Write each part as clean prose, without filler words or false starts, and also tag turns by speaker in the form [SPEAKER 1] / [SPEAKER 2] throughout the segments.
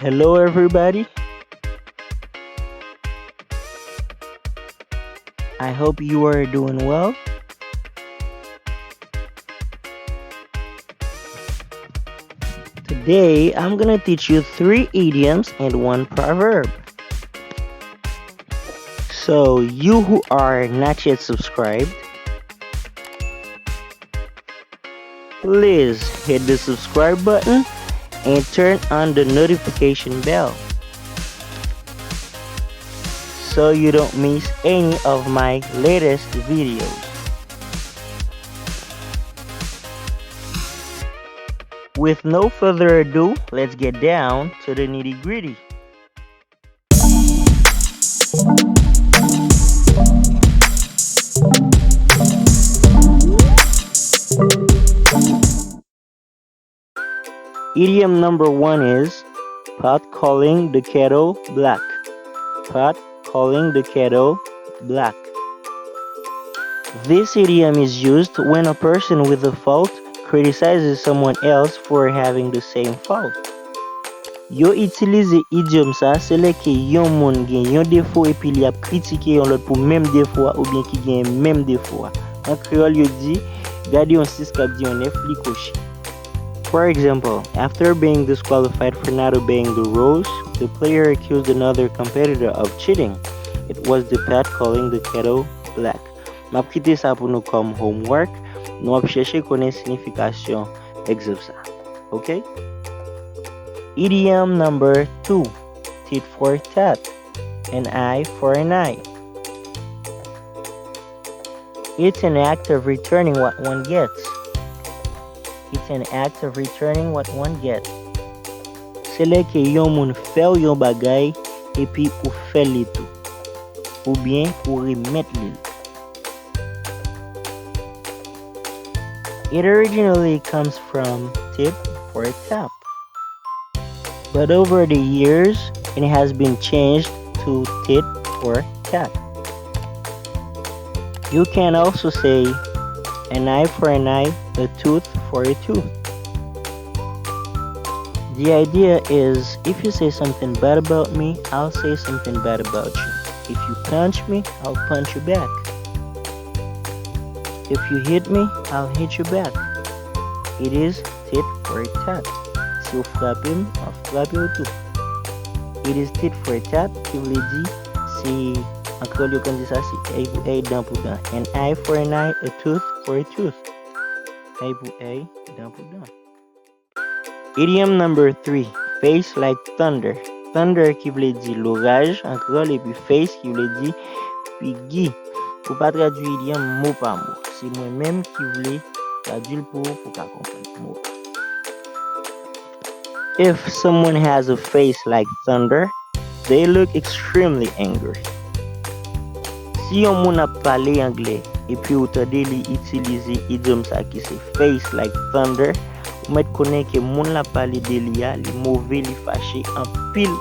[SPEAKER 1] Hello, everybody. I hope you are doing well. Today, I'm gonna teach you 3 idioms and 1 proverb. So, you who are not yet subscribed, please hit the subscribe button and turn on the notification bell so you don't miss any of my latest videos. With no further ado, let's get down to the nitty-gritty. Idiom number 1 is pot calling the kettle black. Pot calling the kettle black. This idiom is used when a person with a fault criticizes someone else for having the same fault. Yo itilize idiom sa se le ke yon moun gen yon defo epi li ap kritike yon lot pou même defo ou bien ki gen même defo. En créole yo di gade yon 6 kap di yon 9 li kwochi. For example, after being disqualified for not obeying the rules, the player accused another competitor of cheating. It was the pot calling the kettle black. Map kite sa pou nou comme homework. Nou ap chèche konen signification exam sa. Okay? Idiom number 2. Tit for tat. An eye for an eye. It's an act of returning what one gets. It's an act of returning what one gets. Se le ke yon moun fè ou yon bagay epi ou fè li tou. Ou bien ou remet li. It originally comes from tit for tap. But over the years, it has been changed to tit for tat. You can also say an eye for an eye, a tooth for a tooth. The idea is if you say something bad about me, I'll say something bad about you. If you punch me, I'll punch you back. If you hit me, I'll hit you back. It is tit for tat. Si ou frappe m, I'll frappe ou tou. It is tit for tat, ki vle di, si en créole yo kon di sa si œil pour œil, dent pour dent. An eye for an eye, a tooth for a tooth. Œil pour œil, dent pour dent. Idiom number 3. Face like thunder. Thunder ki vle di loraj en créole, et puis face ki vle di figi. Pou pa traduire idiom mot par mot. C'est moi-même qui vle traduire pour ka comprendre mot. If someone has a face like thunder, they look extremely angry. Si yon moun ap pale anglè, epi ou tade li itilize idiom sa ki se face like thunder, ou met konen ke moun la pale de li ya, li mouve, li fache, an pil.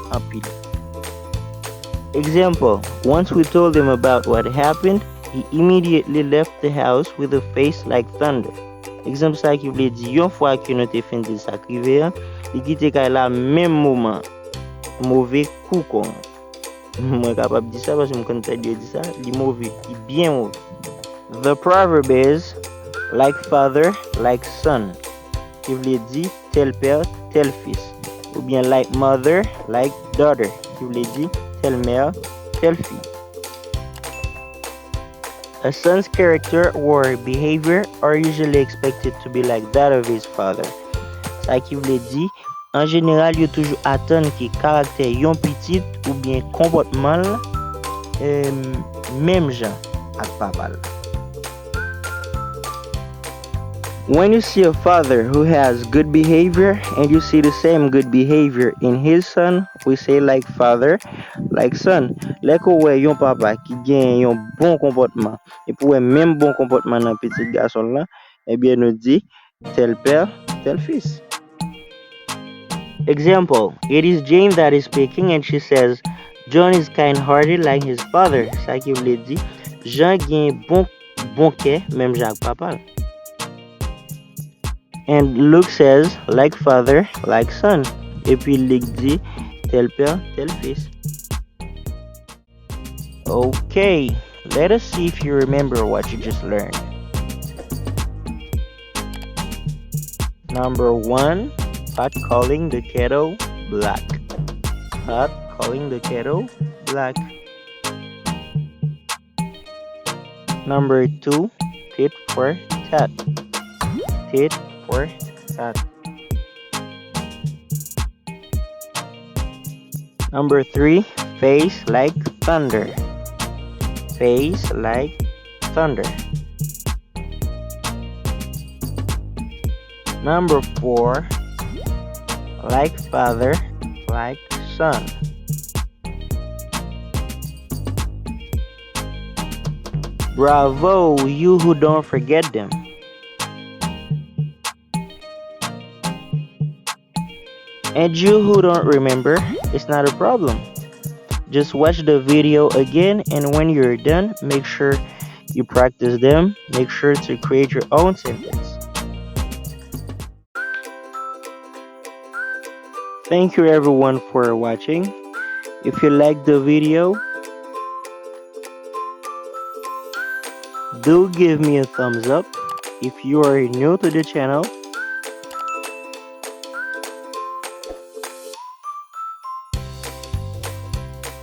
[SPEAKER 1] Example, once we told him about what happened, he immediately left the house with a face like thunder. Exemple sa ki vle di yon fwa ki nou te fin de sa krive, li kite kay la même moment mauvais coup kon. Mwen kapab di sa parce mwen kon te di sa, li mauvais, li bien mauvais. The proverb is like father, like son. Ki vle di tel père, tel fils. Ou bien like mother, like daughter. Ki vle di tel mère, tel fille. A son's character or behavior are usually expected to be like that of his father. Sa ki vle di, en général, yo toujou attend ki karakter yon petit ou bien comportement même jan ak papal. When you see a father who has good behavior and you see the same good behavior in his son, we say like father, like son. Lè ko wè yon papa ki gen yon bon comportement et pou wè même bon comportement nan petit garçon la, eh bien nou di tel père, tel fils. Example, it is Jane that is speaking and she says, John is kind-hearted like his father. Sa ki vle di, Jean gen bon kè, même jan ak papa. And Luke says, like father, like son. Et puis Luke dit, tel père, tel fils. Okay, let us see if you remember what you just learned. Number 1, pot calling the kettle black. Pot calling the kettle black. Number 2, tit for tat. Tit for tat. Number 3, face like thunder. Face like thunder. Number 4, like father, like son. Bravo, you who don't forget them. And you who don't remember, it's not a problem. Just watch the video again, and when you're done, make sure you practice them. Make sure to create your own sentence. Thank you everyone for watching. If you liked the video, do give me a thumbs up. If you are new to the channel,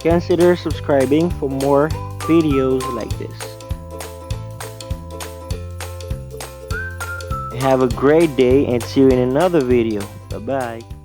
[SPEAKER 1] consider subscribing for more videos like this. Have a great day and see you in another video. Bye bye.